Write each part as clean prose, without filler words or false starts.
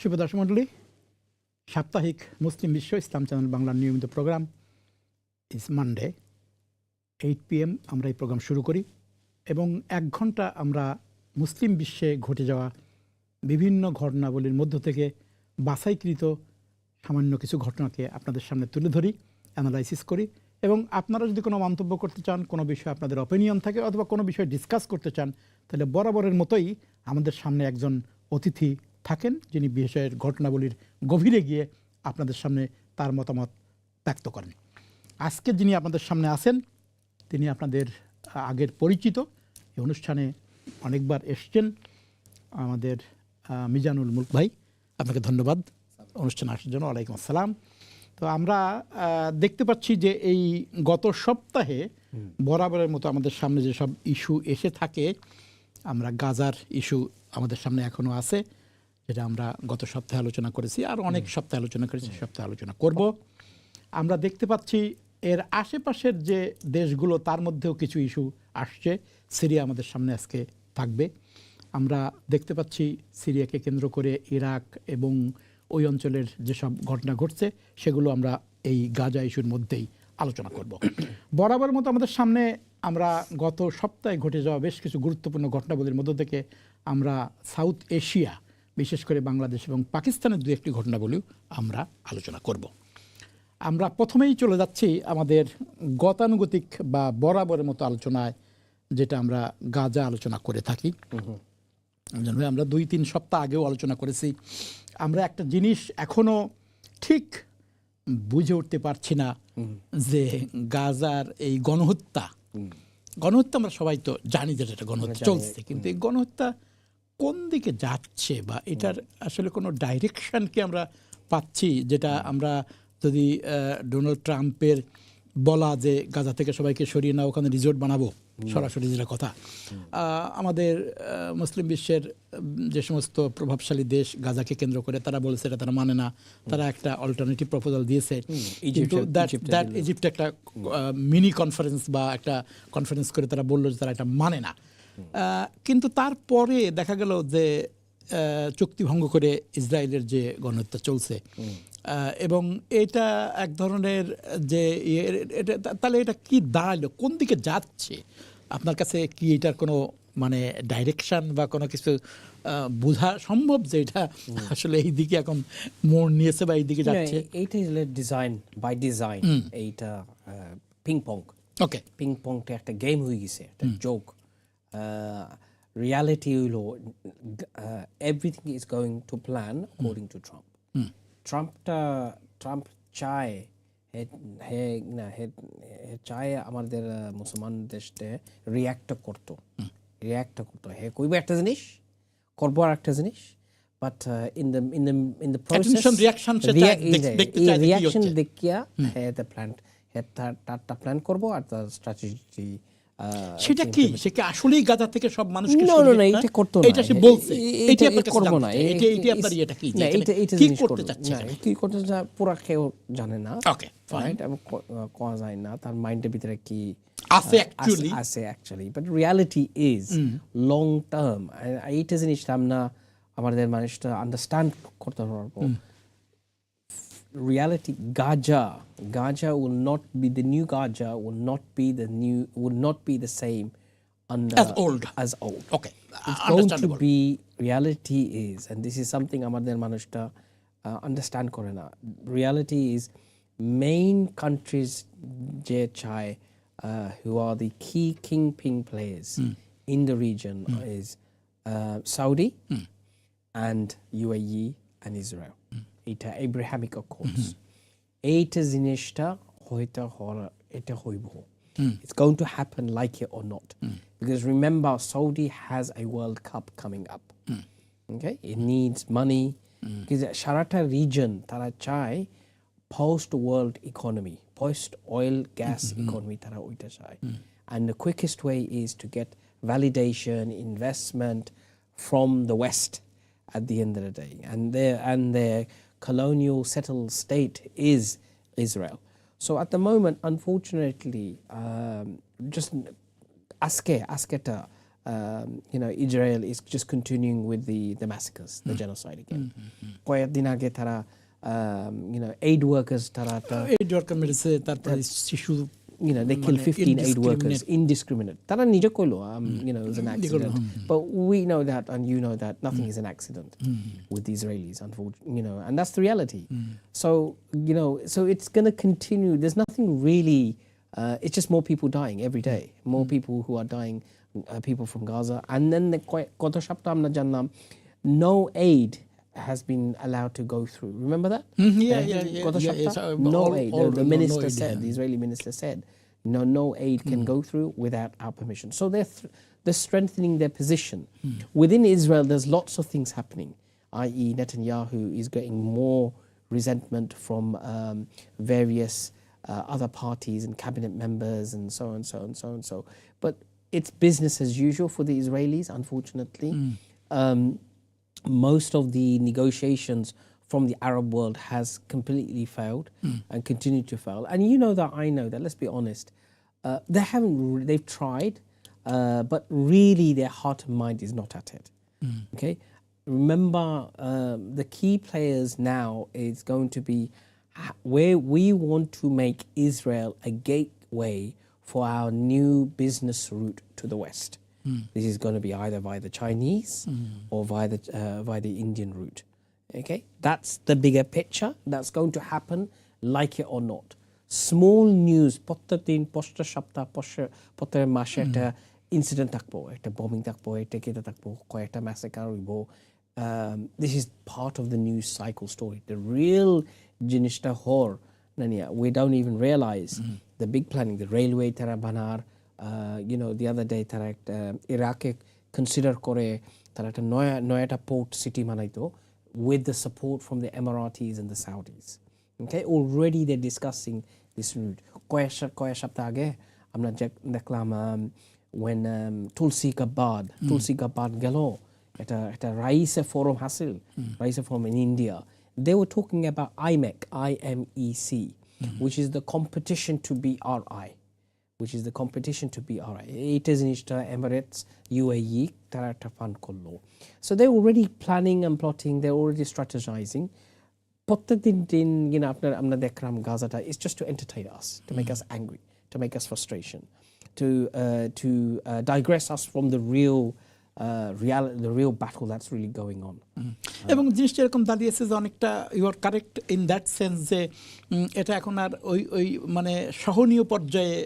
শুভ দর্শক মণ্ডলী, সাপ্তাহিক মুসলিম বিশ্ব ইসলাম চ্যানেল বাংলার নিয়মিত প্রোগ্রাম ইজ মানডে 8 PM আমরা এই প্রোগ্রাম শুরু করি এবং 1 ঘন্টা আমরা মুসলিম বিশ্বে ঘটে যাওয়া বিভিন্ন ঘটনাবলীর মধ্য থেকে বাছাইকৃত সামান্য কিছু ঘটনাকে আপনাদের সামনে তুলে ধরি, অ্যানালাইসিস করি এবং আপনারা যদি কোনো মন্তব্য করতে চান, কোনো বিষয়ে আপনাদের অপিনিয়ন থাকে অথবা কোনো বিষয়ে ডিসকাস করতে চান, তাহলে বরাবরের মতোই আমাদের সামনে একজন অতিথি থাকেন যিনি বিষয়ের ঘটনাবলীর গভীরে গিয়ে আপনাদের সামনে তার মতামত ব্যক্ত করেন। আজকে যিনি আপনাদের সামনে আছেন তিনি আপনাদের আগের পরিচিত, এই অনুষ্ঠানে অনেকবার এসছেন, আমাদের মিজানুল মুলক ভাই। আপনাকে ধন্যবাদ অনুষ্ঠানে আসার জন্য। ওয়ালাইকুম আসসালাম। তো আমরা দেখতে পাচ্ছি যে এই গত সপ্তাহে বরাবরের মতো আমাদের সামনে যেসব ইস্যু এসে থাকে, আমরা গাজার ইস্যু আমাদের সামনে এখনও আছে, যেটা আমরা গত সপ্তাহে আলোচনা করেছি, আর অনেক সপ্তাহে আলোচনা করেছি, সপ্তাহে আলোচনা করব। আমরা দেখতে পাচ্ছি এর আশেপাশের যে দেশগুলো তার মধ্যেও কিছু ইস্যু আসছে। সিরিয়া আমাদের সামনে আজকে থাকবে। আমরা দেখতে পাচ্ছি সিরিয়াকে কেন্দ্র করে ইরাক এবং ওই অঞ্চলের যেসব ঘটনা ঘটছে সেগুলো আমরা এই গাজা ইস্যুর মধ্যেই আলোচনা করব। বরাবর মতো আমাদের সামনে আমরা গত সপ্তাহে ঘটে যাওয়া বেশ কিছু গুরুত্বপূর্ণ ঘটনাবলীর মধ্য থেকে আমরা সাউথ এশিয়া, বিশেষ করে বাংলাদেশ এবং পাকিস্তানের 2-1টি ঘটনাবলীও আমরা আলোচনা করব। আমরা প্রথমেই চলে যাচ্ছি আমাদের গতানুগতিক বা বরাবরের মতো আলোচনায়, যেটা আমরা গাজা আলোচনা করে থাকি। আমরা 2-3 সপ্তাহ আগেও আলোচনা করেছি। আমরা একটা জিনিস এখনো ঠিক বুঝে উঠতে পারছি না যে গাজার এই গণহত্যা আমরা সবাই তো জানি যে এটা গণহত্যা চলছে, কিন্তু এই গণহত্যা কোন দিকে যাচ্ছে বা এটার আসলে কোনো ডাইরেকশন কি আমরা পাচ্ছি? যেটা আমরা যদি ডোনাল্ড ট্রাম্পের বলা যে গাজা থেকে সবাইকে সরিয়ে না, ওখানে রিসোর্ট বানাবো, সরাসরি যেটা কথা, আমাদের মুসলিম বিশ্বের যে সমস্ত প্রভাবশালী দেশ গাজাকে কেন্দ্র করে তারা বলেছে এটা তারা মানে না, তারা একটা অল্টারনেটিভ প্রপোজাল দিয়েছে। কিন্তু ইজিপ্টে একটা মিনি কনফারেন্স বা একটা কনফারেন্স করে তারা বললো যে তারা এটা মানে না। কিন্তু তারপরে দেখা গেল যে চুক্তি ভঙ্গ করে ইসরায়েলের যে গণহত্যা চলছে, এবং এটা এক ধরনের যে তাহলে এটা কি দাঁড়ালো, কোন দিকে যাচ্ছে? আপনার কাছে কি এটার কোনো মানে ডাইরেকশন বা কোনো কিছু বোঝা সম্ভব যে এটা আসলে এই দিকে এখন মোড় নিয়েছে বা এই দিকে যাচ্ছে? এইটা ডিজাইন বাই ডিজাইন, এইটা পিং-পং। ওকে, পিং-পংটা একটা গেম হয়ে গেছে, একটা জোক। রিয়ালিটি হইলো everything is going to plan according to Trump. Trump চায় চায় আমাদের মুসলমান দেশে রিয়াক্ট করতো, হে কইবে একটা জিনিস, করবো আর একটা জিনিস, but in the process reaction দেখিয়া তারটা প্ল্যান করবো আর তার স্ট্র্যাটেজি। সেটা কি সে কি আসলেই গাজা থেকে সব মানুষকে এটা করতো না, এটা সে বলছে, এটা করব না, এটা আপনার এটা কি কি করতে চাচ্ছে, কি করতে চায় পুরা কেউ জানে না। ওকে ফাইন, কোয়া যায় না তার মাইন্ডের ভিতরে কি আছে actually, but reality is long term. এইটা জিনিসটা আমরা আমাদের মানুষটা আন্ডারস্ট্যান্ড করতে পারবো। Reality, Gaza will not be the new Gaza, will not be the same as old. Okay, it's going to be, reality is, and this is something আমাদের মানুষটা understand করে না. Reality is main countries যে চায় who are the key kingpin players in the region is Saudi and UAE and Israel. এটা Abrahamic Accords. এইটা জিনিসটা এটা হইব. It's going to happen like it or not. Because remember, Saudi has a World Cup coming up. Okay? It needs money. Because সারাটা region তারা চায় post world economy, post oil gas economy, তারা ওইটা চায়. And the quickest way is to get validation, investment from the West at the end of the day. And their colonial settled state is Israel. So at the moment, unfortunately, just asketa Israel is just continuing with the massacres, the genocide again. কয়েক দিন আগে তারা aid workers তারা এই দরকার মেরেছে তারপরে শিশু they killed 15 aid workers indiscriminate. Tara nije koilo it was an accident. But we know that and you know that nothing is an accident with the Israelis, unfortunately, and that's the reality. So so it's going to continue. There's nothing really. It's just more people dying every day. More people who are dying. People from Gaza, and then koto shapta amna jannam no aid has been allowed to go through. Remember that? No aid. The minister said, the Israeli minister said, no aid can go through without our permission. So they're strengthening their position. Within Israel, there's lots of things happening, i.e. Netanyahu is getting more resentment from various other parties and cabinet members and so on, so on, so on, so. But it's business as usual for the Israelis, unfortunately. Most of the negotiations from the Arab world has completely failed and continue to fail. And you know that, I know that, let's be honest. They've tried, but really their heart and mind is not at it. Okay? Remember, the key players now is going to be where we want to make Israel a gateway for our new business route to the West. This is going to be either via the Chinese or via the Indian route. Okay, that's the bigger picture. That's going to happen, like it or not. Small news, প্রত্যেকদিন poster সপ্তাহ প্রত্যেক মাসে একটা incident থাকবো, একটা bombing থাকবো, একটা কেটে থাকবো, কয়েকটা massacre হইব. This is part of the news cycle story. The real জিনিসটা হর we don't even realize the big planning, the railway tara banar. The other day tara Iraq consider করে তারা একটা নয়া port city বানাইতো with the support from the Emiratis and the Saudis. Okay, already they're discussing this route. কয়েক সপ্তাহ আগে আমরা দেখলাম when Tulsi Gabbard গেল একটা রাইসে forum হাসিল, রাইসে forum in India. They were talking about IMEC, IMEC, which is the competition to BRI. It is in Emirates, UAE, তারা একটা ফান্ড করলো. So they're already planning and plotting, they're already strategizing. প্রত্যেকদিন আমরা দেখলাম গাজাটা is just to entertain us, to make us angry, to make us frustration, to digress us from the real battle that's really going on. এবং জিনিসটা এরকম দাঁড়িয়েছে যে অনেকটা you are correct in that sense যে এটা এখন আর ওই মানে সহনীয় পর্যায়ে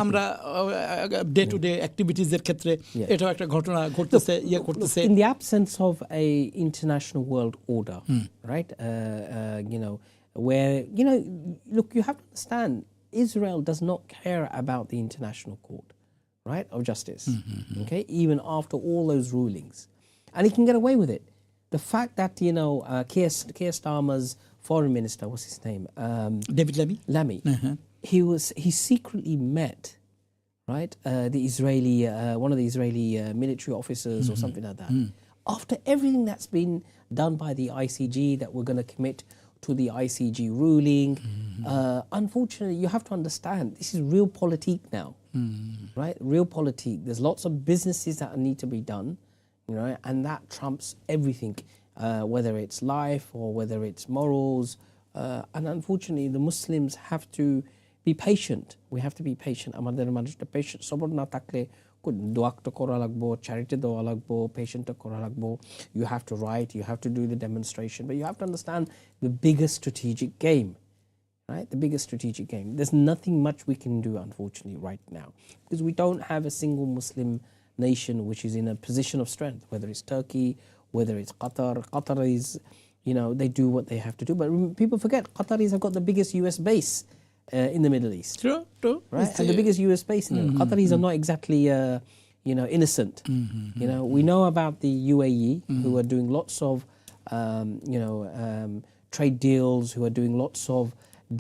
আমরা ডে টু ডে অ্যাক্টিভিটিজের ক্ষেত্রে এটাও একটা ঘটনা ঘটতেছে করতেছে. In the absence of a international world order, right? Where look, you have to understand, Israel does not care about the international court, right, of justice. Okay, even after all those rulings, and he can get away with it. The fact that Keir Starmer's foreign minister, what's his name, David Lammy, he secretly met, right, the Israeli one of the Israeli military officers or something like that. After everything that's been done by the ICJ, that we're going to commit to the ICJ ruling, unfortunately, you have to understand this is real politique now. Right, real politique. There's lots of businesses that need to be done, and that trumps everything, whether it's life or whether it's morals. And unfortunately, the Muslims have to be patient. We have to be patient. আমাদের মানুষটা patient সবর না থাকলে দোয়াটা করা লাগবো, charity দেওয়া লাগবো, patientটা করা লাগবো. You have to write, you have to do the demonstration, but you have to understand the bigger strategic game. Right, the biggest strategic game. There's nothing much we can do, unfortunately, right now, because we don't have a single Muslim nation which is in a position of strength, whether it's Turkey, whether it's Qatar. Qatar is, they do what they have to do. But people forget, Qataris have got the biggest US base in the Middle East. True. Right, and the biggest US base in the Qataris are not exactly, innocent. We know about the UAE, who are doing lots of, trade deals, who are doing lots of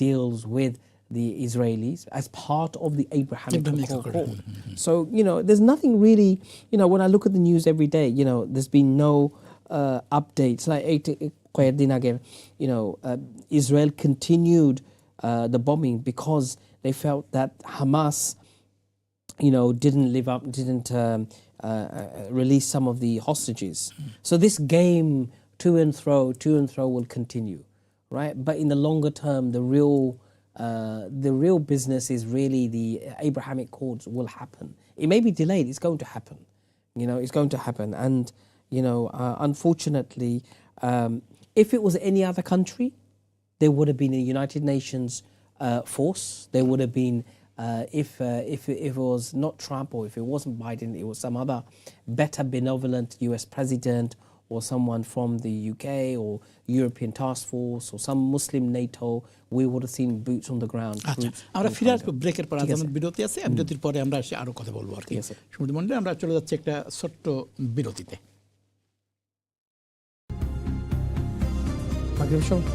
deals with the Israelis as part of the Abrahamic Accord. So, there's nothing really, when I look at the news every day, there's been no updates. Like Israel continued the bombing because they felt that Hamas didn't live up, didn't release some of the hostages. So this game to and fro will continue, right? But in the longer term, the real business is really the Abrahamic Accords will happen. It may be delayed. It's going to happen. It's going to happen. And unfortunately, if it was any other country, there would have been a United Nations force. There would have been, if it was not Trump or if it wasn't Biden, it was some other better benevolent US president or someone from the UK or European task force or some Muslim NATO, we would have seen boots on the ground. আচ্ছা, troops আমরা in ফিরে আসবো Congo. ব্রেকের পর। ঠিক আজ আছে। আমার বিরতি আছে, বিরতির পরে আমরা এসে আরো কথা বলবো আর কি। ঠিক আছে। সমুদ্র মন্ডলে আমরা চলে যাচ্ছি একটা ছোট্ট বিরতিতে। মাগরিব সময়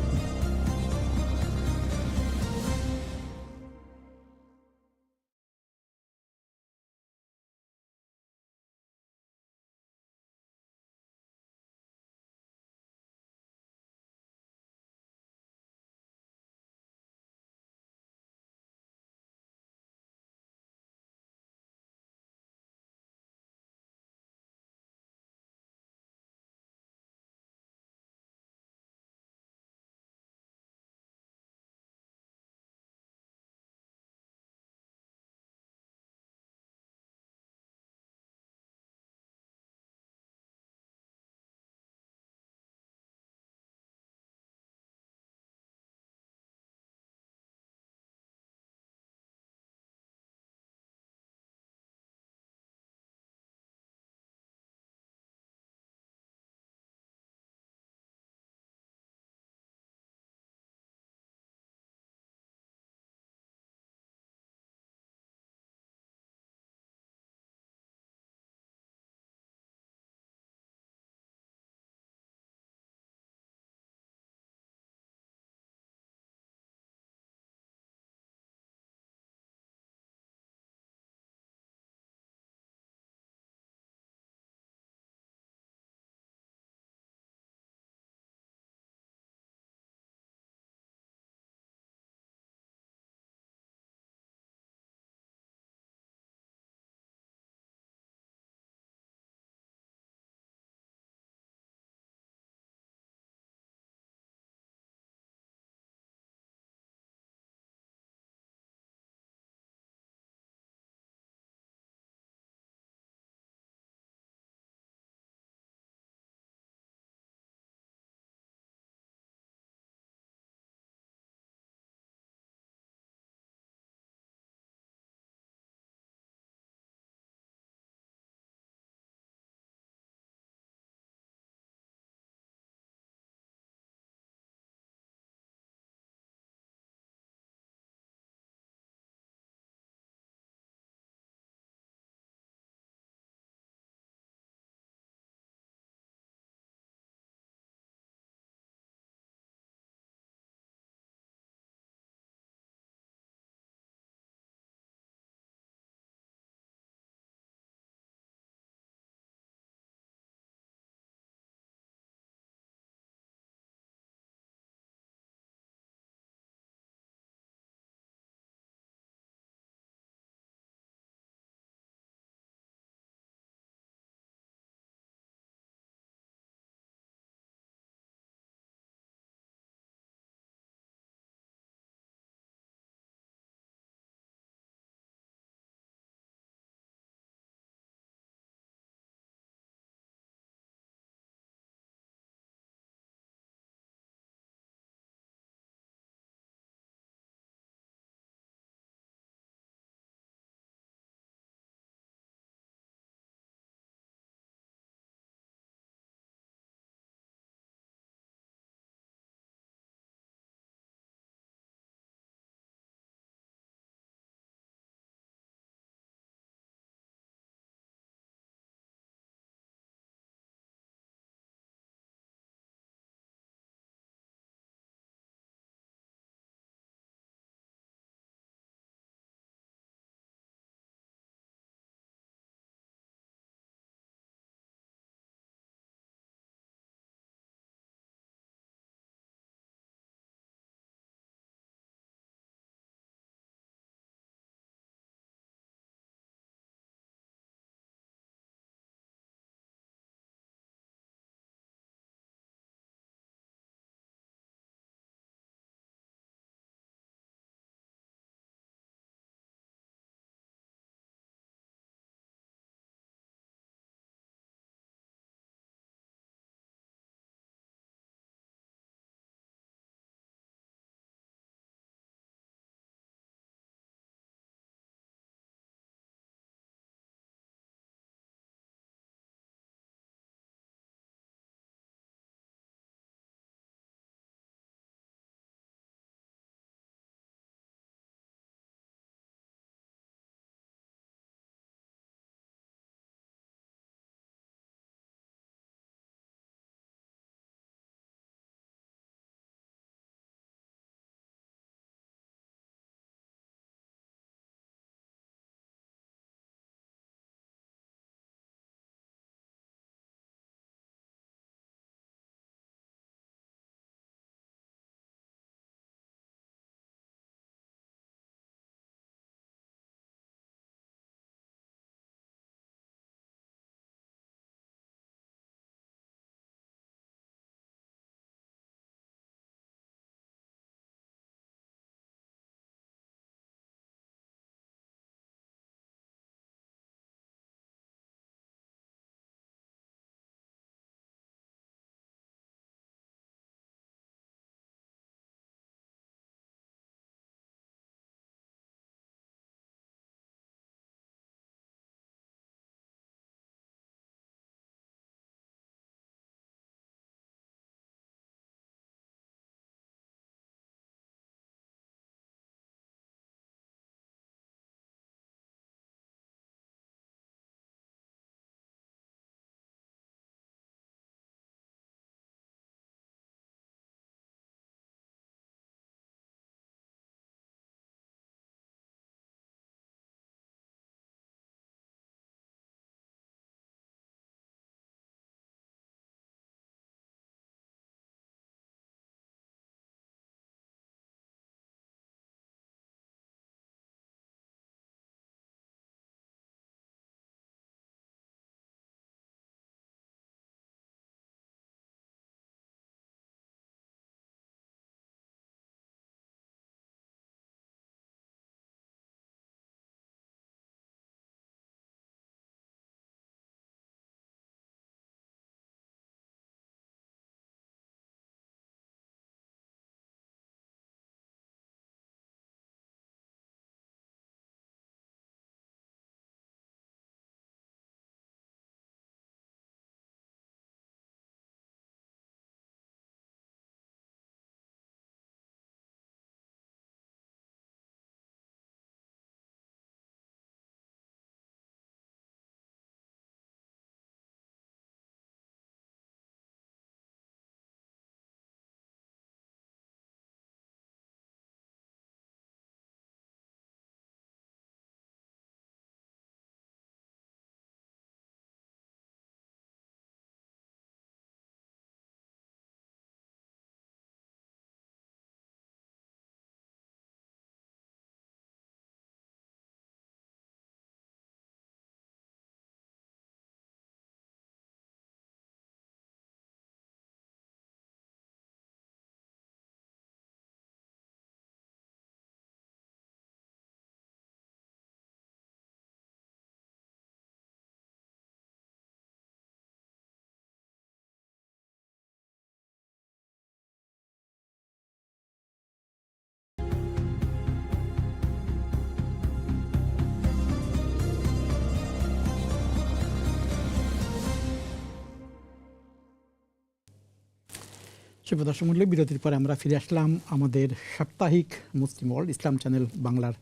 সুপ্রিয় দর্শক মণ্ডলী, বিরতির পরে আমরা ফিরে আসলাম আমাদের সাপ্তাহিক মুসলিম ওয়ার্ল্ড ইসলাম চ্যানেল বাংলার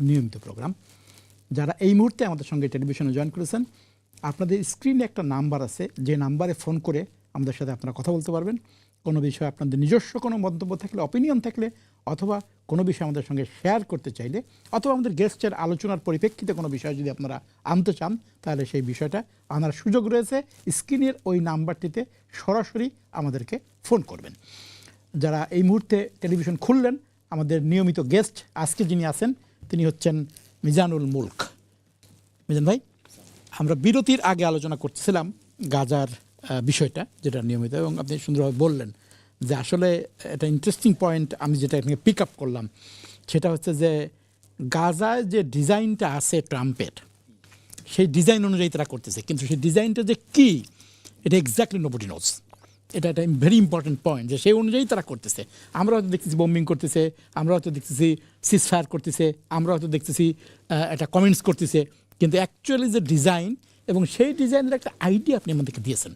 নিয়মিত প্রোগ্রাম। যারা এই মুহূর্তে আমাদের সঙ্গে টেলিভিশনে জয়েন করেছেন, আপনাদের স্ক্রিনে একটা নাম্বার আছে, যে নাম্বারে ফোন করে আমাদের সাথে আপনারা কথা বলতে পারবেন। কোনো বিষয়ে আপনাদের নিজস্ব কোনো মন্তব্য থাকলে, অপিনিয়ন থাকলে, অথবা কোনো বিষয় আমাদের সঙ্গে শেয়ার করতে চাইলে, অথবা আমাদের গেস্টের আলোচনার পরিপ্রেক্ষিতে কোনো বিষয় যদি আপনারা আনতে চান, তাহলে সেই বিষয়টা আনার সুযোগ রয়েছে। স্ক্রিনের ওই নাম্বারটিতে সরাসরি আমাদেরকে ফোন করবেন। যারা এই মুহূর্তে টেলিভিশন খুললেন, আমাদের নিয়মিত গেস্ট আজকে যিনি আছেন তিনি হচ্ছেন মিজানুল মুলক। মিজান ভাই, আমরা বিরতির আগে আলোচনা করতেছিলাম গাজার বিষয়টা, যেটা নিয়মিত, এবং আপনি সুন্দরভাবে বললেন যে আসলে এটা ইন্টারেস্টিং পয়েন্ট। আমি যেটা এখানে পিক আপ করলাম সেটা হচ্ছে যে গাজায় যে ডিজাইনটা আছে ট্রাম্পের, সেই ডিজাইন অনুযায়ী তারা করতেছে, কিন্তু সেই ডিজাইনটা যে কী এটা এক্স্যাক্টলি নোবডি নোজ। এটা একটা ভেরি ইম্পর্টেন্ট পয়েন্ট, যে সেই অনুযায়ী তারা করতেছে। আমরা হয়তো দেখতেছি বোম্বিং করতেছে, আমরা হয়তো দেখতেছি সিজফায়ার করতেছে, আমরা হয়তো দেখতেছি একটা কমেন্টস করতেছে, কিন্তু অ্যাকচুয়ালি যে ডিজাইন এবং সেই ডিজাইনের একটা আইডিয়া আপনি আমাদেরকে দিয়েছেন,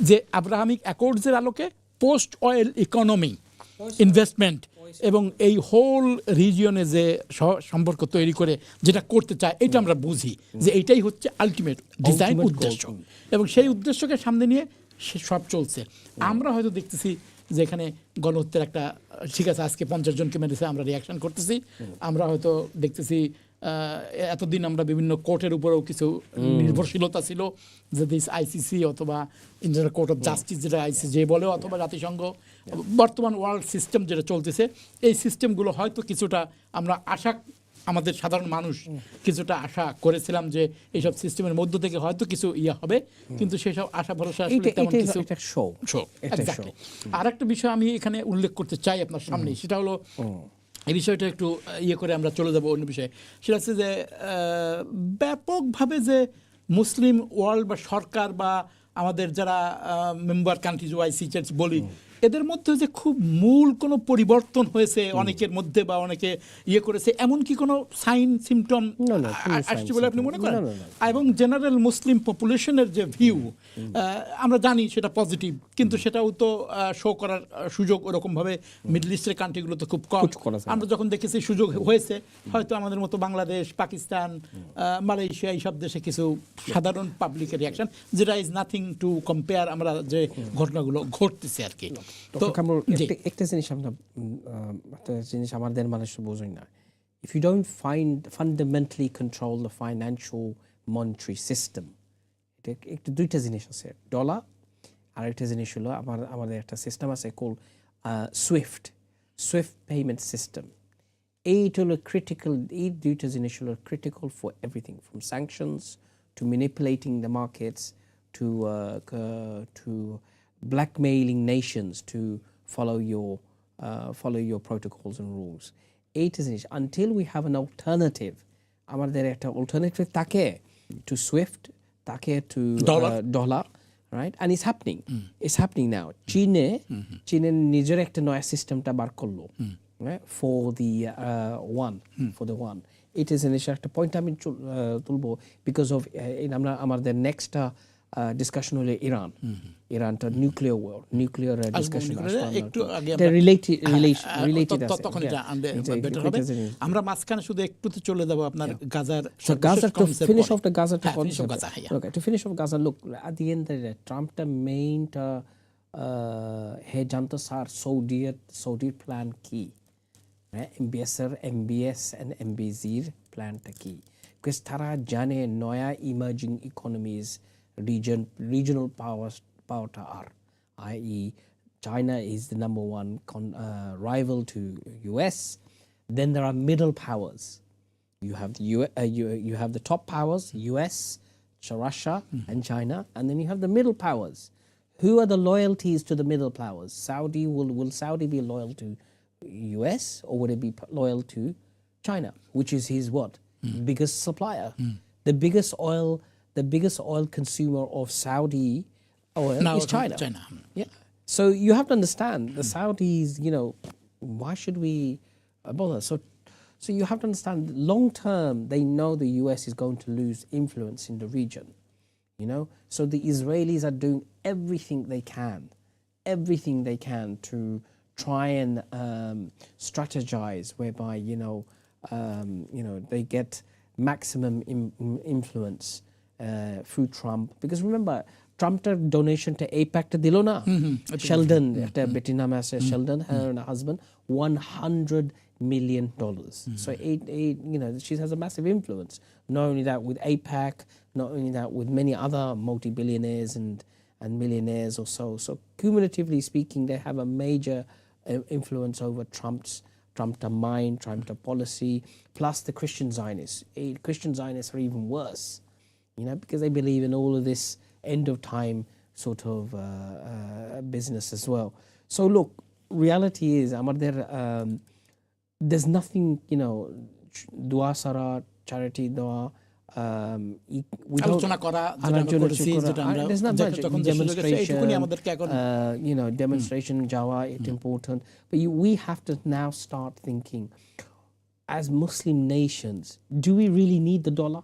যে আব্রাহামিক অ্যাকর্ডসের আলোকে পোস্ট অয়েল ইকোনমি ইনভেস্টমেন্ট এবং এই হোল রিজিয়নে যে সম্পর্ক তৈরি করে যেটা করতে চায়, এটা আমরা বুঝি যে এইটাই হচ্ছে আলটিমেট ডিজাইন, উদ্দেশ্য, এবং সেই উদ্দেশ্যকে সামনে নিয়ে সে সব চলছে। আমরা হয়তো দেখতেছি যে এখানে গণহত্যার একটা, ঠিক আছে আজকে 50 জনকে মেরেছে, আমরা রিয়াকশন করতেছি। আমরা হয়তো দেখতেছি এতদিন আমরা বিভিন্ন কোর্টের উপরেও কিছু নির্ভরশীলতা ছিল, যে দিস আইসিসি অথবা ইন্টারন্যাশনাল কোর্ট অফ জাস্টিস, যেটা আইসিজে বলে, অথবা জাতিসংঘ, বর্তমান ওয়ার্ল্ড সিস্টেম যেটা চলতেছে, এই সিস্টেমগুলো হয়তো কিছুটা আমরা আশা, আমাদের সাধারণ মানুষ কিছুটা আশা করেছিলাম যে এইসব সিস্টেমের মধ্য থেকে হয়তো কিছু ইয়ে হবে, কিন্তু সেসব আশা ভরসা আসলে তেমন কিছু। আর একটা বিষয় আমি এখানে উল্লেখ করতে চাই আপনার সামনে, সেটা হলো এই বিষয়টা একটু ইয়ে করে আমরা চলে যাব অন্য বিষয়ে। সেটা হচ্ছে যে ব্যাপকভাবে যে মুসলিম ওয়ার্ল্ড বা সরকার বা আমাদের যারা মেম্বার কান্ট্রিজ ওয়াইসি চার্চ বলি, এদের মধ্যে যে খুব মূল কোনো পরিবর্তন হয়েছে অনেকের মধ্যে, বা অনেকে ইয়ে করেছে, এমন কি কোনো সাইন সিমটম আসছে বলে আপনি মনে করেন? এবং জেনারেল মুসলিম পপুলেশনের যে ভিউ, আমরা জানি সেটা পজিটিভ, কিন্তু সেটাও তো শো করার সুযোগ ওরকমভাবে মিডল ইস্টের কান্ট্রিগুলোতে খুব কম। আমরা যখন দেখেছি সুযোগ হয়েছে, হয়তো আমাদের মতো বাংলাদেশ, পাকিস্তান, মালয়েশিয়া, এইসব দেশে কিছু সাধারণ পাবলিকের রিয়াকশন, যেটা ইজ নাথিং টু কম্পেয়ার আমরা যে ঘটনাগুলো ঘটতেছে আর কি। একটা জিনিস আমাদের মানুষ বোঝেন না, if you don't fundamentally control the financial monetary system, এটা একটু দুইটা জিনিস আছে, ডলার, আর একটা জিনিস হলো আমাদের একটা সিস্টেম আছে কল সুইফট পেমেন্ট সিস্টেম। এইটা হলো ক্রিটিক্যাল, এই দুইটা জিনিস হলো critical for everything, from sanctions to manipulating the markets to blackmailing nations to follow your protocols and rules. Eight is until we have an alternative. আমাদের একটা alternative থাকে to SWIFT, take to dollar, right? And it's happening. It's happening now. চীনে নিজের একটা নয়া সিস্টেমটা বার করলো, right? For the one. It is একটা পয়েন্ট আমি তুলবো because of আমরা আমাদের next discussion হলো ইরানটা নিউক্লিয়ার ডিসকাশন একটু আগে রিলেটেড তখন এটা বেটার হবে। আমরা মাঝখানে শুধু একটু চলে যাব আপনার গাজার to finish off the Gaza to finish off Gaza. Look, at the end of the Trump the main he janta sar Saudi plan ki MBS and MBZ plan ta ki, because tara jane noya emerging economies regional power are, i.e. China is the number one rival to US. Then there are middle powers. You have you have the top powers, US, Russia, and China, and then you have the middle powers. Who are the loyalties to the middle powers? Will Saudi be loyal to US, or would it be loyal to China, which is his biggest supplier, the biggest oil consumer of Saudi oil is China. Yeah. So you have to understand the Saudis, why should we bother? So you have to understand long term they know the US is going to lose influence in the region. So the Israelis are doing everything they can everything they can to try and strategize whereby they get maximum influence through Trump. Because remember, Trump's donation to APAC to Dilona, Sheldon, Betty Nama says Sheldon, her and her husband, $100 million. So she has a massive influence. Not only that with APAC, not only that with many other multi-billionaires and millionaires or so. So cumulatively speaking, they have a major influence over Trump's mind, Trump's policy, plus the Christian Zionists. Christian Zionists are even worse, because they believe in all of this end of time sort of business as well. So look, reality is, there's nothing, dua sara, charity dua, there's not much demonstration, demonstration, Jawa, it's important. But we have to now start thinking, as Muslim nations, do we really need the dollar?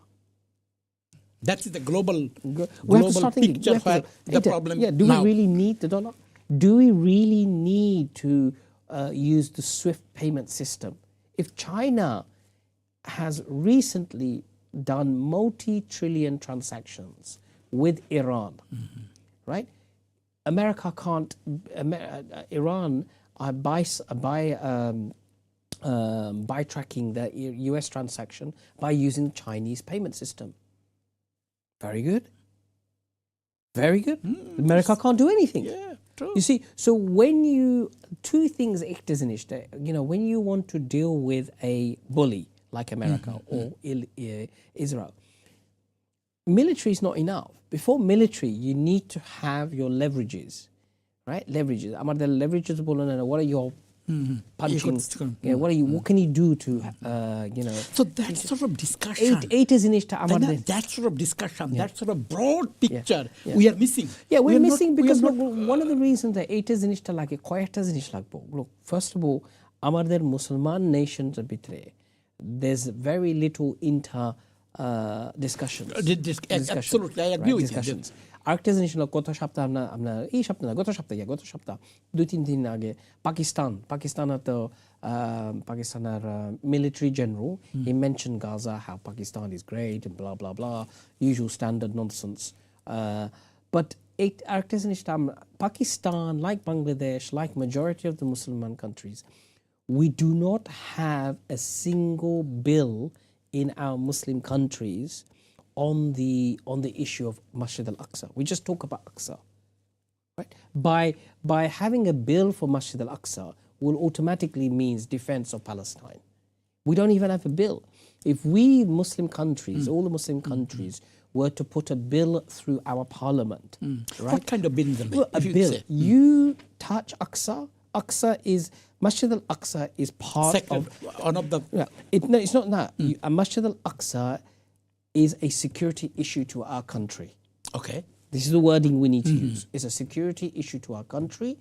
That's the global picture where the problem do we really need the dollar? Do we really need to use the SWIFT payment system? If China has recently done multi-trillion transactions with Iran, right? America can't, Iran by tracking the US transaction by using Chinese payment system. Very good. Very good. America can't do anything. Yeah, true. You see, so two things when you want to deal with a bully like America or Israel, military is not enough. Before military, you need to have your leverages, right? Leverages. Leverages, what are your punching? What can you do to, So that sort of discussion, that sort of discussion, that sort of broad picture we are missing. Yeah, we're missing because look, one of the reasons that it is inishta like a koyata inish lagbo. Look, first of all, amader Musliman nations bitre, there's very little discussions. Absolutely, I agree with you. আরেকটা জিনিস হলো গত সপ্তাহ গত সপ্তাহ 2-3 দিন আগে পাকিস্তানের military general, he mentioned Gaza, how Pakistan is great and blah blah blah, usual standard nonsense. But আরেকটা জিনিসটা, Pakistan, like Bangladesh, like majority of the Muslim countries, we do not have a single bill in our Muslim countries on the issue of Masjid al-Aqsa. We just talk about Aqsa, right? By having a bill for Masjid al-Aqsa will automatically means defense of Palestine. We don't even have a bill. If we Muslim countries, all the Muslim countries, were to put a bill through our parliament, right? What kind of bill? A bill. You touch Aqsa. Masjid al-Aqsa is part of one of the. It's not that. Masjid al-Aqsa is a security issue to our country. Okay. This is the wording we need to use. It's a security issue to our country.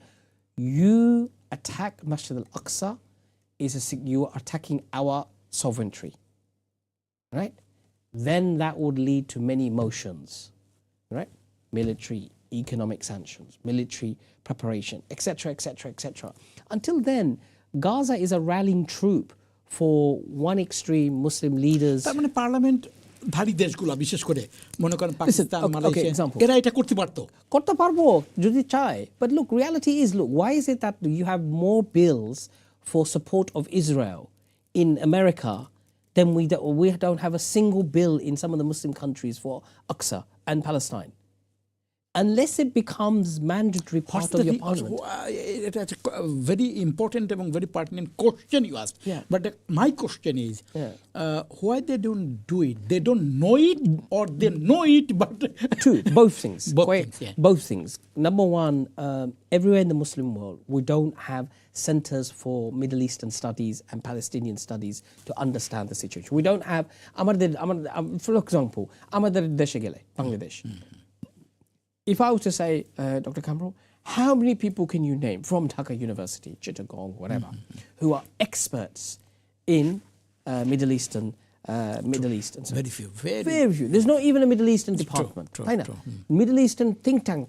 You attack Masjid al-Aqsa, you are attacking our sovereignty, right? Then that would lead to many emotions, right? Military, economic sanctions, military preparation, etc., etc., etc. Until then, Gaza is a rallying troop for one extreme Muslim leaders. Parliament ধারী দেশগুলো বিশেষ করে মনে করেন Pakistan, Malaysia, এরা এটা করতে পারবো যদি চায়। But look, reality is, why is it that you have more bills for support of Israel in America than we don't have a single bill in some of the Muslim countries for Aqsa and Palestine? Unless it becomes mandatory part of your parliament. It's a very important and very pertinent question you asked. Yeah. But my question is, why they don't do it? They don't know it, or they know it, but True, both things. Both things. Number one, everywhere in the Muslim world, we don't have centers for Middle Eastern studies and Palestinian studies to understand the situation. We don't have, for example, আমাদের দেশে গেলে, Bangladesh. If I was to say, Dr. Kamral, how many people can you name from Dhaka University, Chittagong, whatever, who are experts in Middle Eastern? Very few. Very few. There's not even a Middle Eastern department. True. Middle Eastern think tank.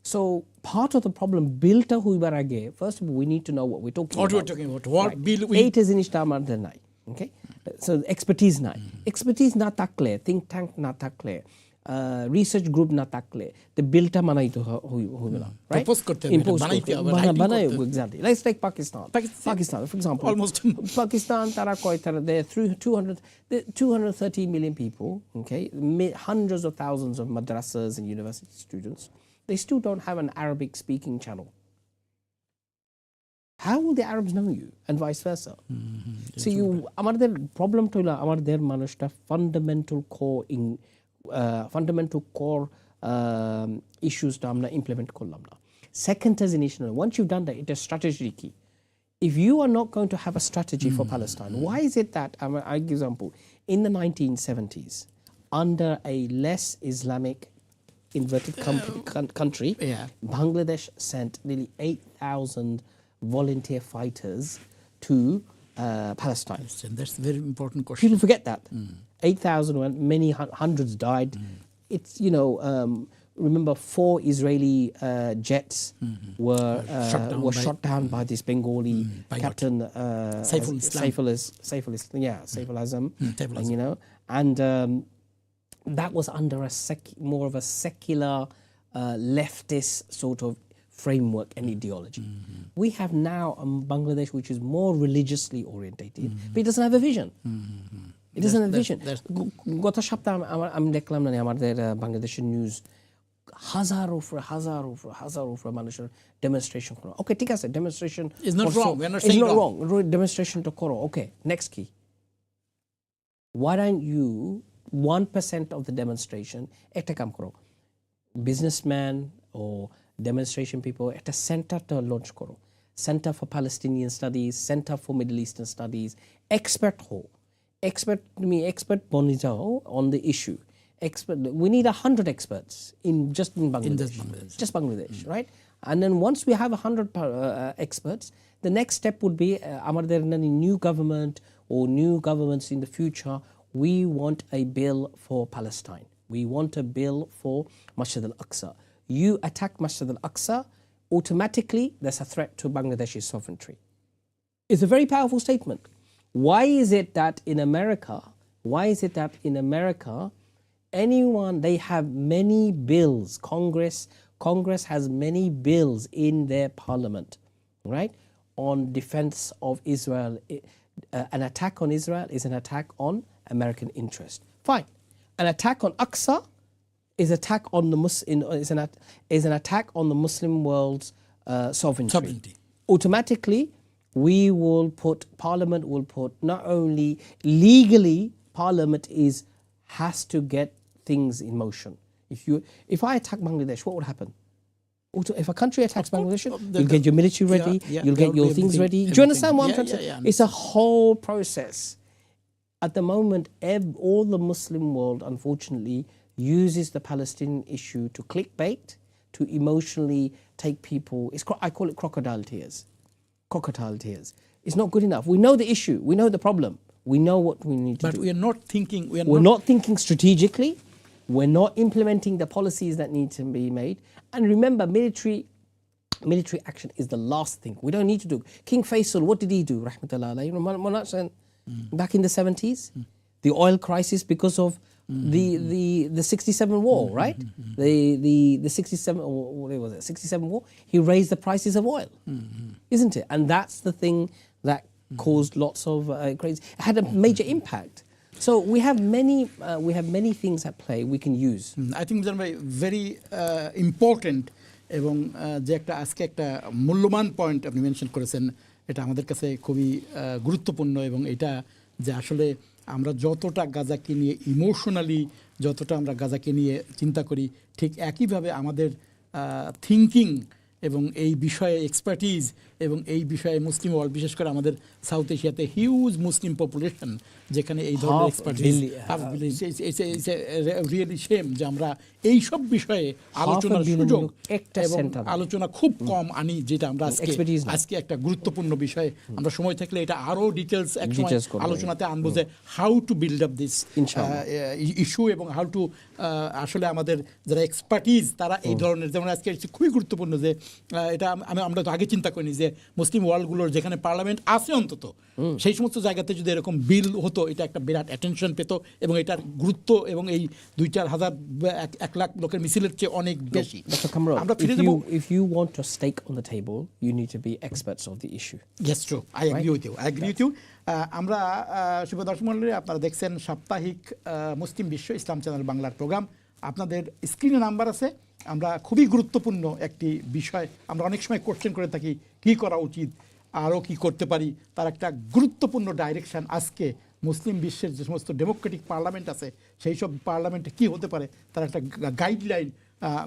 So part of the problem বিলটা হইবার আগে first of all we need to know what we're talking What about. we're talking about, what bill we এইটা জিনিসটা আমাদের নাই, okay? So expertise নাই, expertise না থাকলে, think tank না থাকলে, research group না থাকলে the বিলটা মানাইতে হইবে না, right? Propose করতে হবে, Impose বানাইতে করতে হবে, হবে, writing বানাই করতে হবে। exactly. Let's take Pakistan for example. Almost Pakistan তারা কয় তারা there are 230 million people, okay? Hundreds of thousands of madrasas and university students. They still don't have an Arabic speaking channel. How will the Arabs know you and vice versa? So আমাদের প্রবলেমটা হলো আমাদের মানুষটা fundamental core issuesটা আমরা implement করলাম না। Second is initial. Once you've done that, it is strategy key. If you are not going to have a strategy for Palestine, why is it that, I give example, in the 1970s, under a less Islamic inverted country, Yeah. Bangladesh sent nearly 8,000 volunteer fighters to Palestine. That's a very important question. People forget that. 8,000 went, many hundreds died. It's, remember 4 Israeli jets were shot down by this Bengali pilot. captain Saiful Islam. Saiful Azam, Saiful and that was under more of a secular leftist sort of framework and ideology. We have now a Bangladesh which is more religiously orientated, but it doesn't have a vision. It doesn't have a vision. গত সপ্তাহে আমি দেখলাম না আমাদের বাংলাদেশের news হাজার উপরে মানুষের ডেমনস্ট্রেশন করো। ওকে ঠিক আছে, demonstration It's not wrong. We're not saying wrong. ডেমনস্ট্রেশনটা করো। ওকে, next key. Why don't you 1% of the demonstration একটা কাম করো, businessman or demonstration people একটা সেন্টারটা লঞ্চ করো, Center for Palestinian Studies, Center for Middle Eastern Studies, expert বনে যাও on the issue. We need 100 experts in Bangladesh. Just Bangladesh, right? And then once we have 100 experts, the next step would be আমাদের new government or new governments in the future, we want a bill for Palestine. We want a bill for Masjid al-Aqsa. You attack Masjid al-Aqsa, automatically there's a threat to Bangladesh's sovereignty. It's a very powerful statement. Why is it that in America, they have many bills, Congress has many bills in their parliament, right, on defense of Israel. An attack on Israel is an attack on American interest. Fine. An attack on Aqsa is an attack on the Muslim world's sovereignty. Automatically, Parliament will put not only legally, Parliament has to get things in motion. If I attack Bangladesh, what would happen? If a country attacks Bangladesh, you'll get your military ready, you'll get your things ready. Do you understand what I'm trying to say? It's a whole process. At the moment, all the Muslim world, unfortunately, uses the Palestinian issue to clickbait, to emotionally take people. I call it crocodile tears. It's not good enough. We know the issue. We know the problem. We know what we need to do. But we are not thinking. We're not thinking strategically. We're not implementing the policies that need to be made. And remember, military action is the last thing. We don't need to do. King Faisal, what did he do? Rahmatullah alayhi. Back in the 70s, the oil crisis because of the 67 war, right? The 67, what was it? 67 war. He raised the prices of oil, isn't it? And that's the thing that caused lots of crazy. It had a major impact. So we have many things at play we can use. I think very important এবং যে আজকে একটা মূল্যবান point আপনি mention করেছেন, এটা আমাদের কাছে খুবই গুরুত্বপূর্ণ। এবং এটা যে আসলে আমরা যতটা গাজাকে নিয়ে ইমোশনালি যতটা আমরা গাজাকে নিয়ে চিন্তা করি, ঠিক একইভাবে আমাদের থিঙ্কিং এবং এই বিষয়ে এক্সপার্টিজ এবং এই বিষয়ে মুসলিম ওয়ার্ল্ড, বিশেষ করে আমাদের সাউথ এশিয়াতে হিউজ মুসলিম পপুলেশন, যেখানে এই ধরনের এক্সপার্টিজ রিয়েলি সেম যে আমরা এই সব বিষয়ে আলোচনার সুযোগ এবং আলোচনা খুব কম আনি, যেটা আমরা আজকে একটা গুরুত্বপূর্ণ বিষয় আমরা সময় থাকলে এটা আরো ডিটেলস এক সময় আলোচনাতে আনবো যে how to build up this issue এবং হাউ টু আসলে আমাদের যারা এক্সপার্টিজ তারা এই ধরনের, যেমন আজকে খুবই গুরুত্বপূর্ণ যে এটা আমরা তো আগে চিন্তা করিনি যে মুসলিম ওয়ার্ল্ডগুলোর যেখানে পার্লামেন্ট আছে অন্তত সেই সমস্ত জায়গাতে যদি এরকম বিল হতো এটা একটা বিরাট অ্যাটেনশন পেত এবং এটার গুরুত্ব এবং এই 2-4 হাজার 1 লাখ লোকের মিছিলের চেয়ে অনেক বেশি। আমরা ফিরে যাব। If you want to stake on the table, you need to be experts of the issue. Yes, true. I agree with you. I agree with you. আমরা শুভ দর্শক মণ্ডলী, আপনারা দেখছেন সাপ্তাহিক মুসলিম বিশ্ব ইসলাম চ্যানেল বাংলার প্রোগ্রাম। আপনাদের স্ক্রিনে নাম্বার আছে। আমরা খুবই গুরুত্বপূর্ণ একটি বিষয়, আমরা অনেক সময় কোশ্চেন করে থাকি কী করা উচিত, আরও কি করতে পারি, তার একটা গুরুত্বপূর্ণ ডাইরেকশন আজকে মুসলিম বিশ্বের যে সমস্ত ডেমোক্রেটিক পার্লামেন্ট আছে সেই সব পার্লামেন্টে কী হতে পারে তার একটা গাইডলাইন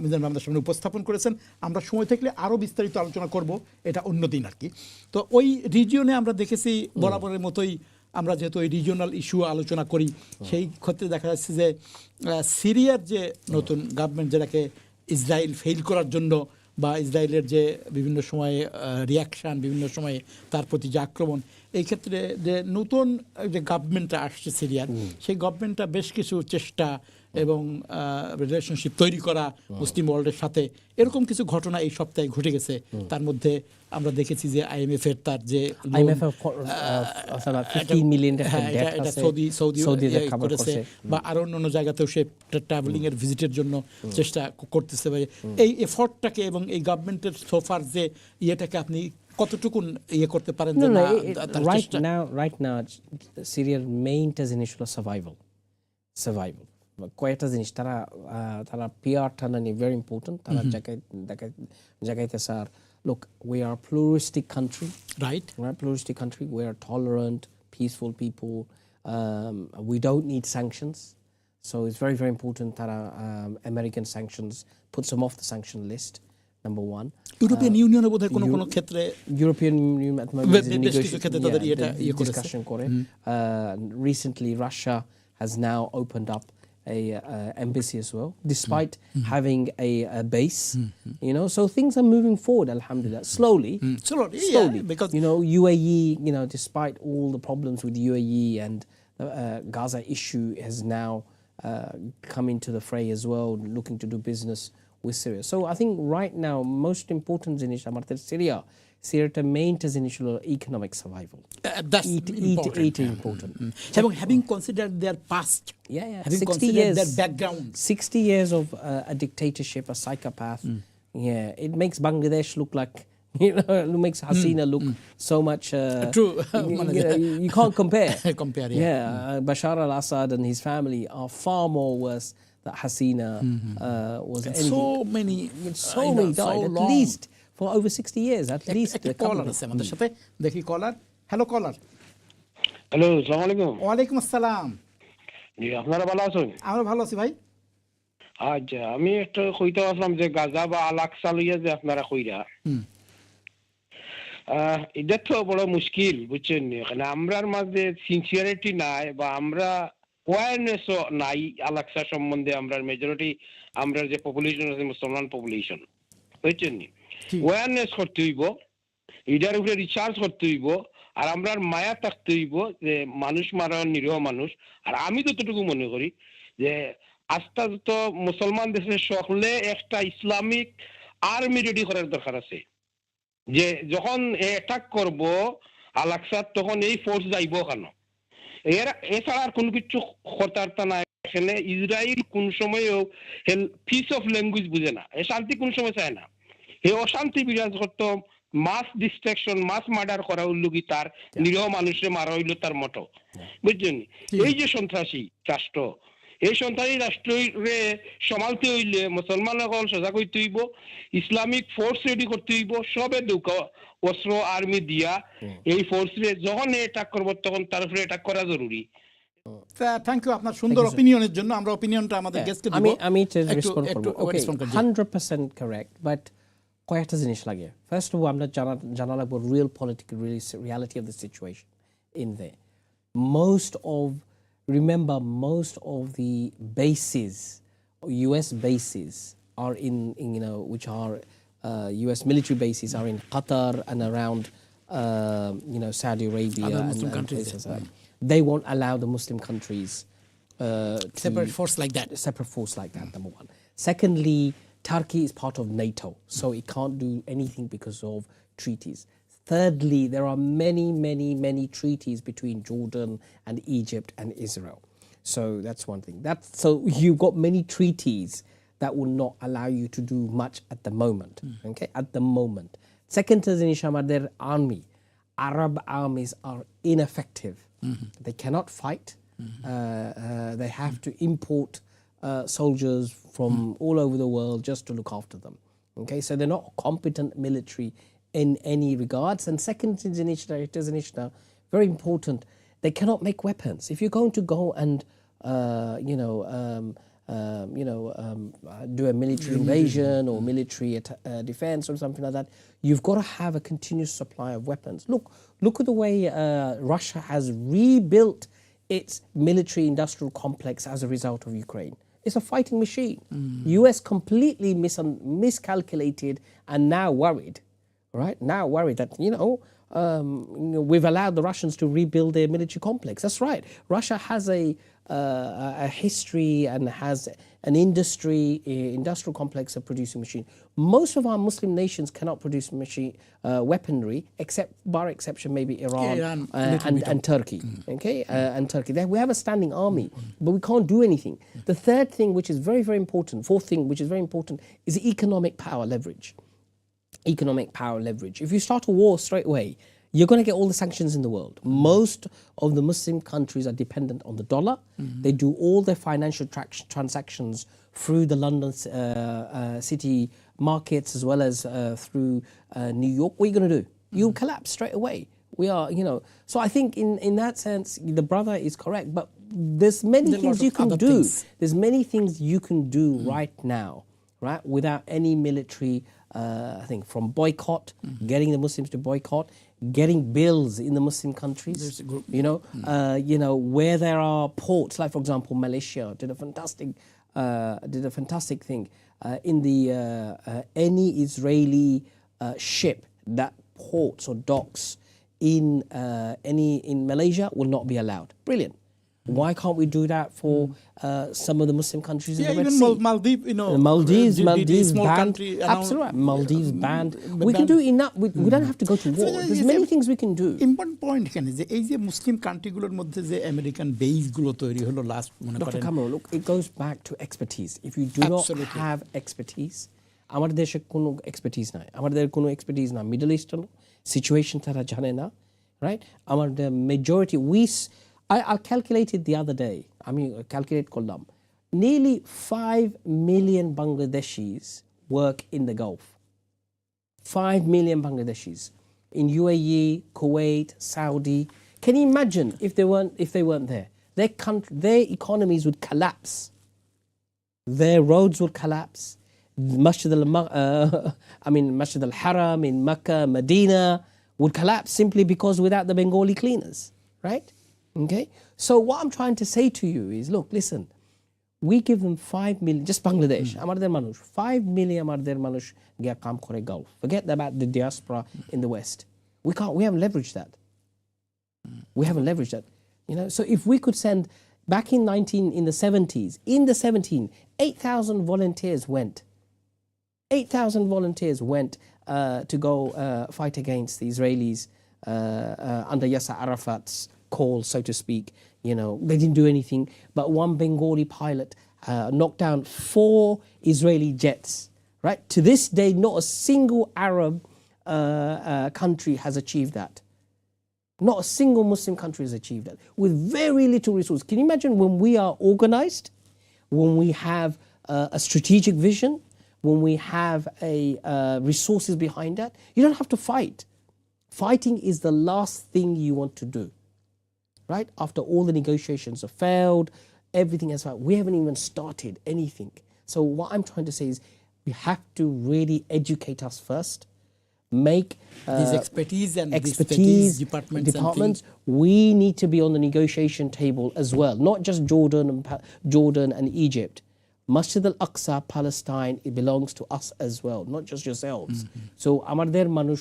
মিজানুর আমাদের সামনে উপস্থাপন করেছেন। আমরা সময় থাকলে আরও বিস্তারিত আলোচনা করব, এটা অন্য দিন আর কি। তো ওই রিজিয়নে আমরা দেখেছি বরাবরের মতোই আমরা যেহেতু এই রিজিওনাল ইস্যু আলোচনা করি, সেই ক্ষেত্রে দেখা যাচ্ছে যে সিরিয়ার যে নতুন গভর্নমেন্ট, যেটাকে ইসরায়েল ফেল করার জন্য বা ইসরায়েলের যে বিভিন্ন সময়ে রিয়াকশান, বিভিন্ন সময়ে তার প্রতি যে আক্রমণ, এই ক্ষেত্রে যে নতুন যে গভর্নমেন্টটা আসছে সিরিয়ার, সেই গভর্নমেন্টটা বেশ কিছু চেষ্টা এবং রিলেশনশিপ তৈরি করা মুসলিম ওয়ার্ল্ডের সাথে, এরকম কিছু ঘটনা এই সপ্তাহে ঘটে গেছে। তার মধ্যে আমরা দেখেছি যে IMF এর তার যে সৌদি করেছে বা আরো অন্য জায়গাতেও সে ট্রাভেলিং এর ভিজিটের জন্য চেষ্টা করতেছে। এই এফর্টটাকে এবং এই গভর্নমেন্টের সোফার যে ইয়েটাকে আপনি কতটুকুন ইয়ে করতে পারেন? Right now Syria's main destination is survival. কয়েকটা জিনিস তারা পিআরটা নানি very important. তারা জায়গাতে sir, look, we are a pluralistic country, right? We're a pluralistic country. We are tolerant, peaceful people. We don't need sanctions, so it's very, very important that American sanctions puts them off the sanction list. Number one. European Union বোধহয় কোনো ক্ষেত্রে European Union discussion করে. Recently, Russia has now opened up a embassy as well, despite having a base. You know, so things are moving forward, alhamdulillah, slowly. Yeah, because UAE, despite all the problems with UAE and the Gaza issue, has now come into the fray as well, looking to do business with Syria. So I think right now most important in Syria main is initial economic survival. That's important. Having considered their past, having 60 considered years, their background, 60 years of a dictatorship, a psychopath. It makes Bangladesh look like, it makes Hasina look so much true. You can't compare. Bashar al-Assad and his family are far more worse than Hasina was. So many died, at least for over 60 years, at least. Caller আছে আমাদের সাথে, দেখি কলার। Hello কলার। Hello, আসসালামু আলাইকুম। ওয়ালাইকুম আসসালাম। জি, আপনারা ভালো আছেন? আমরা ভালো আছি ভাই। আচ্ছা, আমি একটা কইতে আসলাম যে গাজা বা আল-আকসা লইয়া যে আপনারা কইরা, এটা তো বড় মুশকিল, বুঝছেন? এখানে আমরার মাঝে সিনসিয়ারিটি নাই বা আমরা অ্যাওয়ারনেসও নাই আল-আকসা সম্বন্ধে। আমরা মেজরিটি, আমরা যে পপুলেশন আছে মুসলমান পপুলেশন, বুঝছেন? অ্যাওয়ারনেস করতে হইব, এটার উপরে রিসার্চ করতে হইব, আর আমরা মায়া থাকতে হইব যে মানুষ মারা নিরীহ মানুষ। আর আমি যতটুকু মনে করি যে আস্তে আস্তে মুসলমান দেশের সকলে একটা ইসলামিক আর্মি রেডি করার দরকার আছে, যে যখন অ্যাটাক করব আল-আকসার তখন এই ফোর্স যাইব কেন। এছাড়া আর কোনো কিছু কথাবার্তা নাই। এখানে ইসরায়েল কোন সময়ও পিস অফ ল্যাঙ্গুয়েজ বুঝে না, এ শান্তি কোন সময় চায় না। এই অশান্তি বিরাজ করতো, মাস ডিস্ট্রাকশন, মাস মার্ডার করা হইল কি তার, নিরীহ মানুষে মারা হইল তার মতো, বুঝছেন? এই যে সন্ত্রাসী রাষ্ট্র, এই সন্ত্রাসী রাষ্ট্রে সমালতে হইলে মুসলমান সকল সজাগ হইতে হইব, ইসলামিক ফোর্স রেডি করতে হইব, সবে অস্ত্র আর্মি দিয়া এই ফোর্সে যখন অ্যাটাক করবো তখন তার উপরে অ্যাটাক করা জরুরি। থ্যাংক ইউ আপনার সুন্দর অপিনিয়নের জন্য। আমরা অপিনিয়নটা আমাদের গেস্টকে দিব। আমি রেসপন্ড করব। 100% correct, but কয়েকটা জিনিস লাগে। ফার্স্ট অফ অল আমরা জানা লাগবো real political reality of the situation in there. Remember, most of the bases, U.S. bases, are in which are U.S. military bases are in Qatar and around Saudi Arabia Other and Muslim countries, places yeah. like. They won't allow the Muslim countries Separate force like that. separate force like that, number one. Secondly, Turkey is part of NATO, so it can't do anything because of treaties. Thirdly, there are many treaties between Jordan and Egypt and Israel. So that's one thing. So you've got many treaties that will not allow you to do much at the moment. Okay, at the moment. Second is their army. Arab armies are ineffective. They cannot fight. They have to import soldiers from all over the world just to look after them. Okay, so they're not competent military in any regards. And second is initiative, very important. They cannot make weapons. If you're going to go and do a military invasion or military defense or something like that, you've got to have a continuous supply of weapons. Look at the way Russia has rebuilt its military industrial complex as a result of Ukraine. It's a fighting machine. US completely miscalculated and now worried, right? Now worried that, we've allowed the Russians to rebuild their military complex. That's right. Russia has a history and has an industrial complex of producing machine. Most of our Muslim nations cannot produce weaponry, bar exception maybe Iran and Turkey. Okay, and Turkey. We have a standing army, but we can't do anything. The third thing, which is very important, fourth thing, which is very important, is the economic power leverage. Economic power leverage. If you start a war straight away, you're going to get all the sanctions in the world. Most of the Muslim countries are dependent on the dollar. They do all their financial transactions through the London city markets as well as through New York. What are you going to do? You'll collapse straight away. We are, So I think in that sense, the brother is correct. But there's many things you can do. There's many things you can do right now, right, without any military. I think from boycott, getting the Muslims to boycott, getting bills in the Muslim countries. There's a group. Where there are ports, like for example, Malaysia did a fantastic thing. In the any Israeli ship that ports or docks in Malaysia will not be allowed. Brilliant. Why can't we do that for some of the Muslim countries in the Red Sea? Maldives, Maldives small banned. country Absolutely right. Maldives banned. We can do enough. We don't have to go to war. There's many things we can do. Important point এখানে যে এই যে মুসলিম কান্ট্রিগুলোর মধ্যে যে American বেসগুলো তৈরি হলো last মনে Dr. করেন Kamran, look, it goes back to expertise. If you do Absolutely. not have expertise, আমাদের দেশে কোনো expertise নাই। আমাদের কোনো expertise না মিডল ইস্টার্ন সিচুয়েশন তারা জানে না, right? আমাদের majority I calculated the other day. Calculate করলাম. Nearly 5 million Bangladeshis work in the Gulf. 5 million Bangladeshis in UAE, Kuwait, Saudi. Can you imagine if they weren't there? Their economies would collapse. Their roads would collapse. Masjid al-Haram in Mecca, Medina would collapse simply because without the Bengali cleaners, right? Okay, so what I'm trying to say to you is, look, listen, we give them 5 million, just Bangladesh, আমাদের মানুষ 5 million আমাদের মানুষ গিয়ে কাম করে Gulf. Forget about the diaspora in the West. We haven't leveraged that. We haven't leveraged that. So if we could send back in the 70s, 8,000 volunteers went. 8,000 volunteers went to go fight against the Israelis under Yasser Arafat's call, so to speak. They didn't do anything, but one Bengali pilot knocked down 4 Israeli jets, right? To this day, not a single Arab country has achieved that. Not a single Muslim country has achieved that with very little resource. Can you imagine when we are organized, when we have a strategic vision, when we have resources behind that? You don't have to fight. Fighting is the last thing you want to do. Right? After all the negotiations have failed, everything has failed. We haven't even started anything. So what I'm trying to say is We have to really educate us first, make These expertise and these expertise departments. We need to be on the negotiation table as well, not just Jordan and Egypt. Masjid al-Aqsa, Palestine, it belongs to us as well, not just yourselves. So আমাদের মানুষ,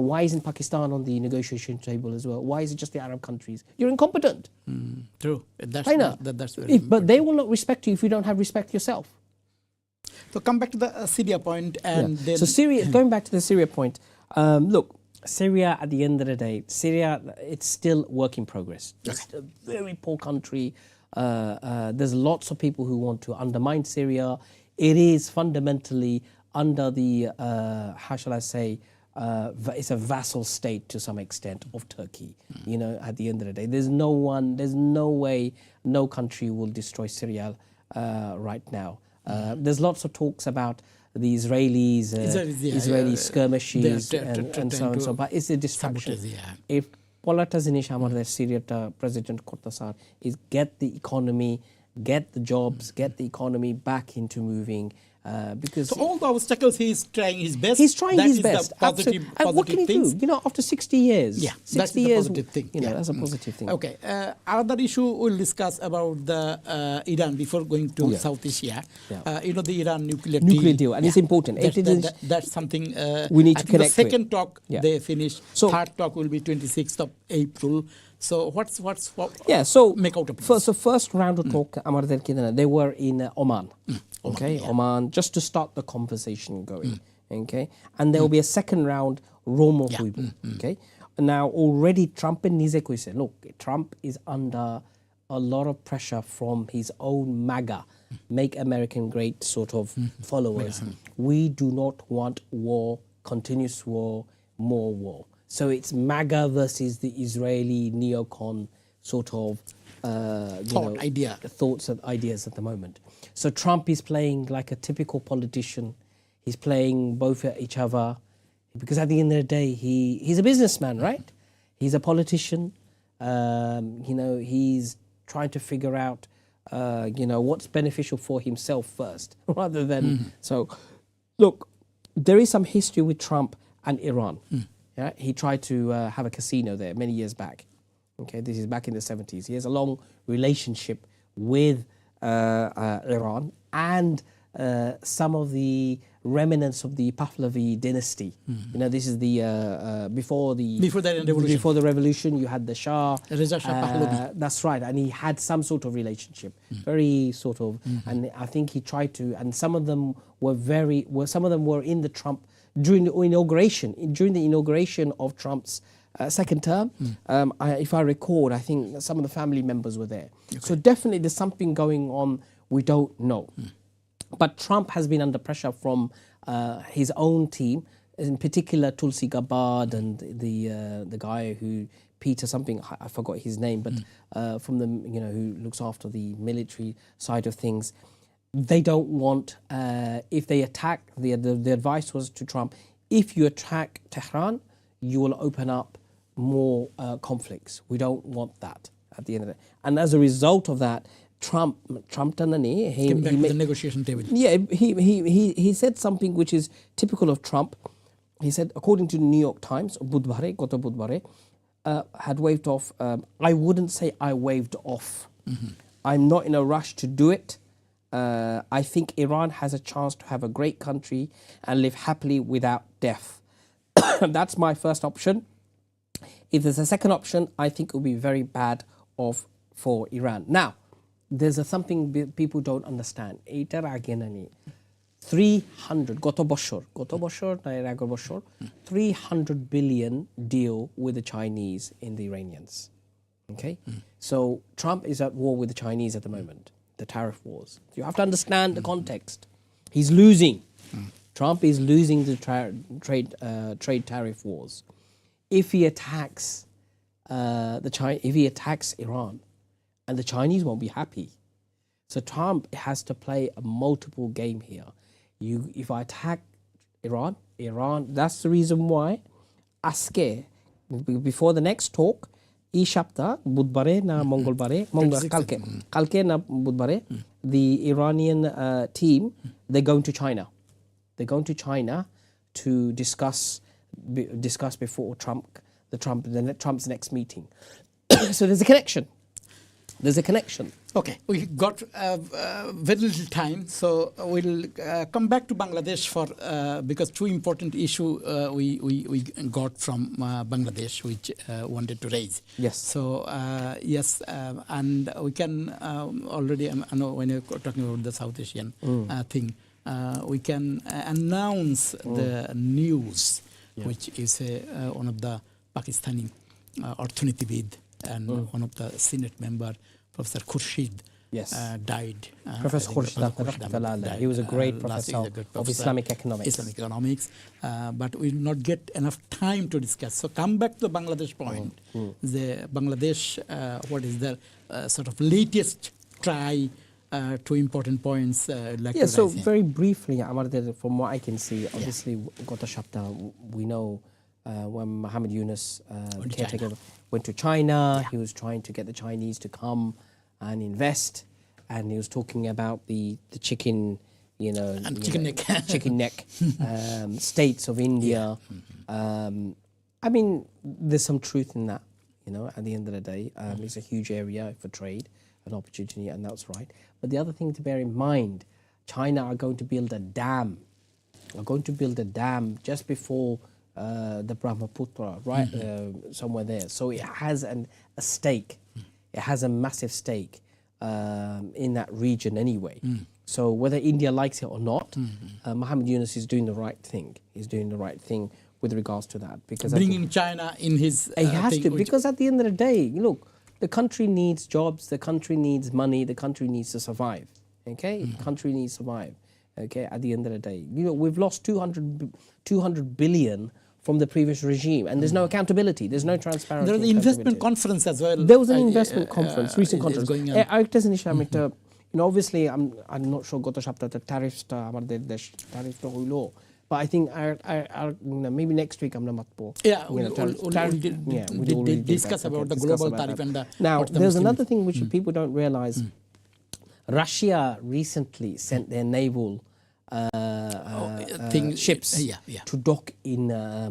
why isn't Pakistan on the negotiation table as well? Why is it just the Arab countries? You're incompetent. True. That's very But they will not respect you if you don't have respect yourself. So come back to the Syria point and then So Syria, going back to the Syria point, look, Syria at the end of the day, Syria, it's still work in progress. It's a very poor country. There's lots of people who want to undermine Syria. It is fundamentally under the, how shall I say, it's a vassal state to some extent of Turkey. At the end of the day, there's no way, no country will destroy Syria right now. There's lots of talks about the Israeli skirmishes and so on and so on, but it's a distraction. If Polata Zinish আমাদের Syria President Kortasar is get the economy, get the jobs, get the economy back into moving. Because so all the obstacles he's trying his best. He's trying his best. Positive and what can he things. do? After 60 years. Yeah, 60 that's years, the positive thing. That's a positive thing. Okay. Another issue we'll discuss about the Iran before going to South Asia. The Iran nuclear deal, and it's important. That's something we need to connect. The second talk they finished. So third talk will be 26th of April. So what make out of this? So first round of talk, they were in Oman. Okay, Oman, just to start the conversation going. Okay, and there will be a second round, Rome of okay. Now already Trump and Nizek said, look, Trump is under a lot of pressure from his own MAGA, Make American Great sort of followers. We do not want war, continuous war, more war. So it's MAGA versus the Israeli neocon sort of thoughts and ideas at the moment. So Trump is playing like a typical politician. He's playing both at each other because at the end of the day, he's a businessman, right? He's a politician. He's trying to figure out, what's beneficial for himself first, rather than. So, look, there is some history with Trump and Iran. Yeah, he tried to have a casino there many years back. Okay, this is back in the 70s. He has a long relationship with Iran and some of the remnants of the Pahlavi dynasty. This is the before the revolution. You had the Shah, Reza Shah Pahlavi. That's right, and he had some sort of relationship, very sort of. And I think he tried to. And some of them were in the Trump. During the inauguration of Trump's second term, if I record, I think some of the family members were there. Okay. So definitely there's something going on we don't know. But Trump has been under pressure from his own team, in particular Tulsi Gabbard and the guy who, Peter something, I forgot his name, but from the, who looks after the military side of things. They don't want, if they attack, the advice was to Trump, if you attack Tehran, you will open up more conflicts. We don't want that at the end of it. And as a result of that, Trump came back to the negotiation table. Yeah, he said something which is typical of Trump. He said, according to the New York Times, Goto Budbare, had waved off. I wouldn't say I waved off. I'm not in a rush to do it. I think Iran has a chance to have a great country and live happily without death. That's my first option. If there's a second option, I think it will be very bad for Iran. Now, there's something people don't understand. 300 300 billion deal with the Chinese in the Iranians. Okay? So Trump is at war with the Chinese at the moment. The tariff wars. You have to understand the context. He's losing. Trump is losing the trade tariff wars. If he attacks Iran, and the Chinese won't be happy. So Trump has to play a multiple game here. If I attack Iran, that's the reason why aske before the next talk. এই সপ্তাহ বুধবারে না মঙ্গলবারে কালকে না বুধবারে the Iranian team, they're going to China. They're going to China to discuss before Trump's next meeting. So there's a connection. There's a connection. Okay, we got very little time, so we'll come back to Bangladesh for because two important issue we got from Bangladesh, which wanted to raise. Yes. So yes, and we can already. I know when you're talking about the South Asian thing, we can announce the news, which is one of the Pakistani Arthanitivid and one of the Senate member, Professor Khurshid, Yes. died. Professor Khurshid died, he was a great last professor year, of Islamic economics. Islamic economics, but we will not get enough time to discuss. So come back to the Bangladesh point. The Bangladesh, what is the sort of latest try two important points like Yeah, to so raise here. very briefly, from what I can see, obviously, Gota Shapta, we know when Mohammed Yunus, to caretaker, China. went to China, he was trying to get the Chinese to come and invest, and he was talking about the chicken, And chicken neck. chicken neck states of India. I mean, there's some truth in that, at the end of the day. It's a huge area for trade and opportunity, and that's right. But the other thing to bear in mind, China are going to build a dam. Are going to build a dam just before the Brahmaputra, right, somewhere there. So it has a stake. It has a massive stake in that region anyway. So whether India likes it or not, Mohammed Yunus is doing the right thing. He's doing the right thing with regards to that, because Bringing China in his he has thing, to, which- because at the end of the day, look, the country needs jobs, the country needs money, the country needs to survive. Okay, the country needs to survive. Okay, at the end of the day, we've lost 200 billion from the previous regime, and there's no accountability, there's no transparency. There was an and investment accountability. conference as well. There was an investment conference, recent is conference. going on. আরেকটা জিনিস আমি একটা, obviously I'm not sure গত সপ্তাহে ট্যারিফসটা আমাদের দেশ ট্যারিফটা হইলো, but I think maybe next week আমরা মাতবো. Yeah, we'll discuss about the global tariff and Now, what the there's Muslim- another thing which people don't realize. Russia recently sent their naval ships to dock in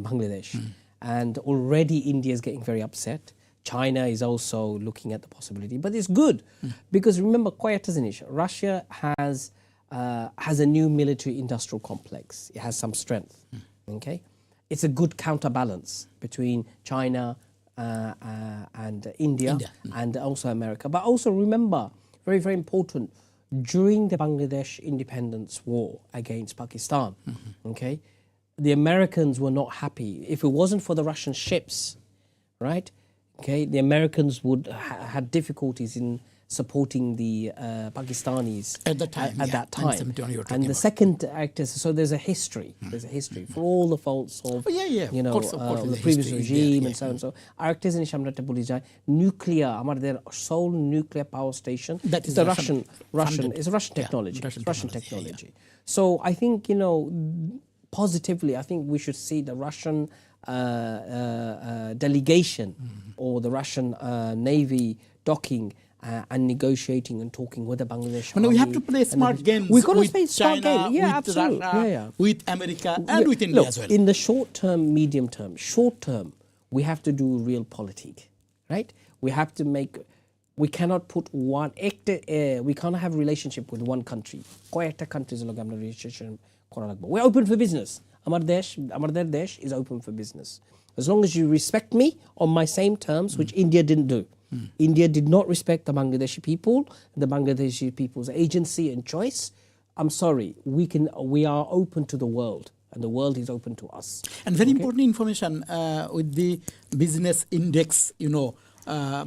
Bangladesh. And already India is getting very upset. China is also looking at the possibility. But it's good because remember, Russia has a new military industrial complex. It has some strength. Okay? It's a good counterbalance between China and India. And also America. But also remember, very, very important, during the Bangladesh independence war against Pakistan, okay, the Americans were not happy. If it wasn't for the Russian ships, right, okay, the Americans would had difficulties in supporting the Pakistanis At that time, At yeah, that time. 1971 you were And talking the about. second actors, so there's a history. There's a history for all the faults of Oh, yeah, of course, the there's a previous history regime there, and so on. So আরেকটা জিনিস আমরা একটা বলি যায়, nuclear, আমাদের sole nuclear power station, That is it's the Russian funded. it's Russian Yeah, technology. Russian It's Russian technology, technology. So I think, positively, I think we should see the Russian delegation or the Russian Navy docking and negotiating and talking with the Bangladesh No, we have army to play and smart games We've got to with play smart China, game. Yeah, with absolutely. Russia, with America, and with India Look, as well. in the short term, medium term, short term, we have to do real politic, right? We have to we cannot put we can't have relationship with one country. কয়েকটা countries লগে আমরা relationship করা লাগবে. We're open for business. আমাদের দেশ is open for business. As long as you respect me on my same terms, which India didn't do. India did not respect the Bangladeshi people, the Bangladeshi people's agency and choice. I'm sorry, we are open to the world, and the world is open to us. And very important information with the business index,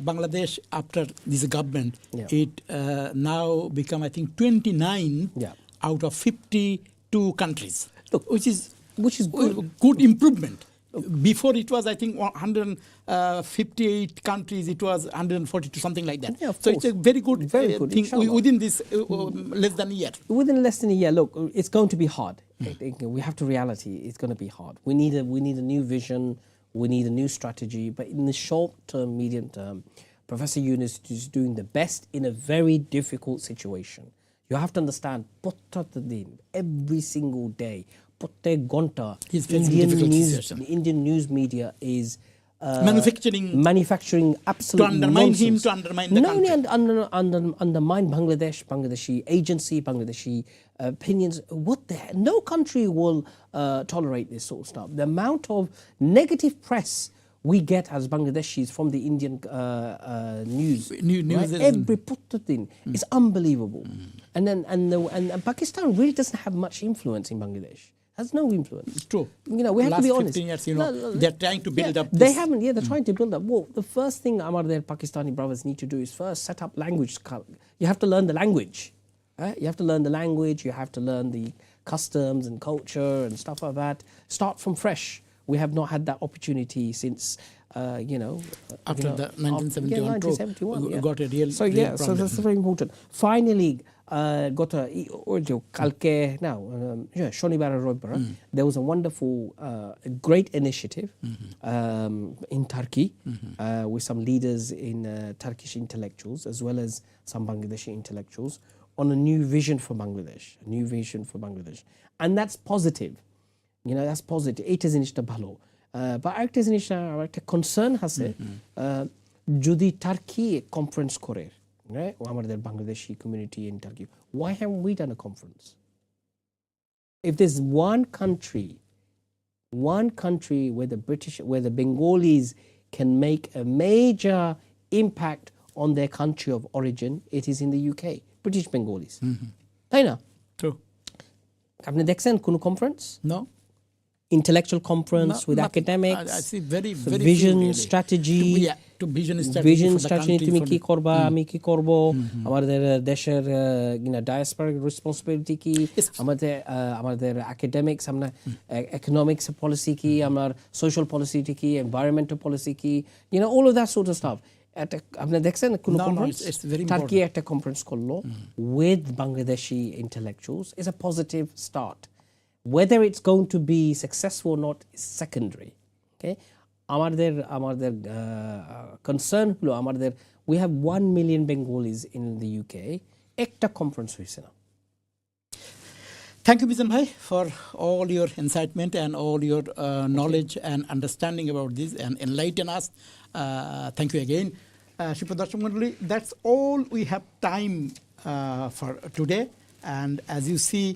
Bangladesh, after this government, it now become, I think, 29 out of 52 countries, which is good improvement. Before it was, I think, 158 countries, it was 142, something like that. Yeah, of so it's a course. very good thing inshallah. within this less than a year. Within less than a year, look, it's going to be hard. We have to reality, it's going to be hard. We need a new vision, we need a new strategy, but in the short term, medium term, Professor Yunus is doing the best in a very difficult situation. You have to understand, every single day, প্রত্যেক ঘন্টা He's facing difficult situation. Indian news media is manufacturing absolute to undermine him, nonsense. to undermine the Not only country. undermine Bangladeshi agency, Bangladeshi opinions. What the hell? No country will tolerate this sort of stuff. The amount of negative press we get as Bangladeshis from the Indian news, News right? Every thing is unbelievable. And then and Pakistan really doesn't have much influence in Bangladesh. Has no influence. It's true. You know, we have Last to be honest. 15 years, they're trying to build up They this. haven't. Yeah, they're trying to build up. Well, the first thing their Pakistani brothers need to do is first set up language. You have to learn the language. Right? You have to learn the language. You have to learn the customs and culture and stuff like that. Start from fresh. We have not had that opportunity since, After the 1971 coup, 1971, we got a real So real so problem. that's very important. Finally, got a kalke now, Shonibar or Roibara, there was a wonderful, great initiative in Turkey with some leaders in Turkish intellectuals as well as some Bangladeshi intellectuals on a new vision for Bangladesh. And that's positive. That's positive. এটা জিনিসটা ভালো। বা আরেকটা জিনিস আমার একটা concern আছে যদি টার্কি কনফারেন্স করে আমাদের Bangladeshi community in turkey, why haven't we done a conference? If there's one country where the Bengalis can make a major impact on their country of origin, it is in the UK, British Bengalis. তাই না? True. আপনি দেখছেন কোন conference? No? Intellectual conference with Nothing. academics, I see very vision, few, really. strategy. To vision strategy for the তুমি country, কি for করবা, আমি কি করব, আমাদের দেশের ডায়াসপোরিক রেসপন্সিবিলিটি কি, আমাদের একাডেমিক্স, আমরা economics policy কি, আমার social policy কি, environmental policy কি, all of that sort of stuff. আপনি দেখছেন কোন কনফারেন্স? it's very টার্কি একটা কনফারেন্স করলো with Bangladeshi intellectuals. Is a positive start. Whether it's going to be successful or not is secondary. Okay, আমাদের concern হলো we have 1 million Bengalis in the UK. একটা conference হয়েছে না। Thank you, Bizan Bhai, for all your incitement and all your knowledge and understanding about this and enlighten us. Thank you again. Shipra Darshak Mandali, that's all we have time for today. And as you see,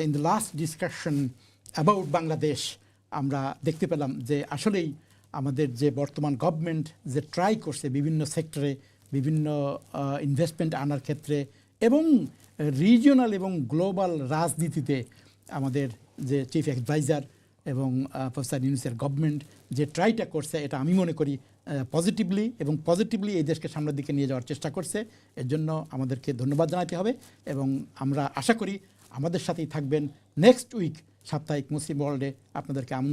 in the last discussion about Bangladesh, আমরা দেখতে পেলাম যে আসলেই আমাদের যে বর্তমান government যে try করছে বিভিন্ন সেক্টরে বিভিন্ন ইনভেস্টমেন্ট আনার ক্ষেত্রে এবং রিজিওনাল এবং গ্লোবাল রাজনীতিতে আমাদের যে চিফ অ্যাডভাইজার এবং প্রফেসর ইউনূসের গভর্নমেন্ট যে ট্রাইটা করছে, এটা আমি মনে করি পজিটিভলি এই দেশকে সামনের দিকে নিয়ে যাওয়ার চেষ্টা করছে। এর জন্য আমাদেরকে ধন্যবাদ জানাতে হবে এবং আমরা আশা করি আমাদের সাথেই থাকবেন নেক্সট উইক সাপ্তাহিক মুসলিম ওয়ার্ল্ডে। আপনাদেরকে আমন্ত্রণ